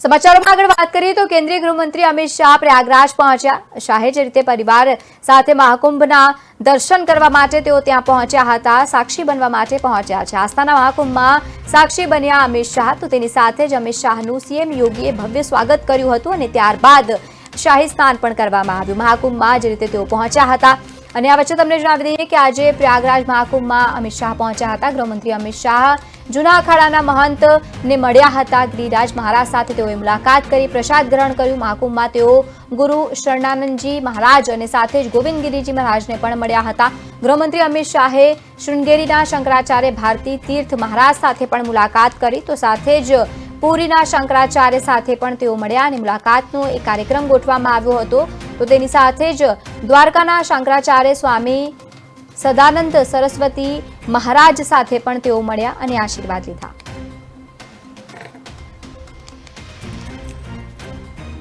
સમાચારોમાં આગળ વાત કરીએ તો કેન્દ્રીય ગૃહમંત્રી અમિત શાહ પ્રયાગરાજ પહોંચ્યા। શાહે જે રીતે પરિવાર સાથે મહાકુંભના દર્શન કરવા માટે તેઓ ત્યાં પહોંચ્યા હતા, સાક્ષી બનવા માટે પહોંચ્યા છે। આસ્થાના મહાકુંભમાં સાક્ષી બન્યા અમિત શાહ, તો તેની સાથે જ અમિત શાહનું સીએમ યોગીએ ભવ્ય સ્વાગત કર્યું હતું અને ત્યારબાદ શાહી સ્નાન પણ કરવામાં આવ્યું। મહાકુંભમાં જે રીતે તેઓ પહોંચ્યા હતા અને આ વચ્ચે તમને જણાવી દઈએ કે આજે પ્રયાગરાજ મહાકુંભમાં અમિત શાહ પહોંચ્યા હતા। ગૃહમંત્રી અમિત શાહ જૂના અખાડાના મહંતને મળ્યા હતા। ગિરિરાજ મહારાજ સાથે તેઓએ મુલાકાત કરી, પ્રસાદ ગ્રહણ કર્યું। મહાકુંભમાં તેઓ ગુરુ શરણાનંદજી મહારાજ અને સાથે જ ગોવિંદ ગિરિજી મહારાજને પણ મળ્યા હતા। ગૃહમંત્રી અમિત શાહે શૃંગેરીના શંકરાચાર્ય ભારતી તીર્થ મહારાજ સાથે પણ મુલાકાત કરી, તો સાથે જ પુરીના શંકરાચાર્ય સાથે પણ તેઓ મળ્યા અને મુલાકાતનો એક કાર્યક્રમ ગોઠવવામાં આવ્યો હતો। તો તેની સાથે જ દ્વારકાના શંકરાચાર્ય સ્વામી સદાનંદ સરસ્વતી મહારાજ સાથે પણ તેઓ મળ્યા અને આશીર્વાદ લીધા।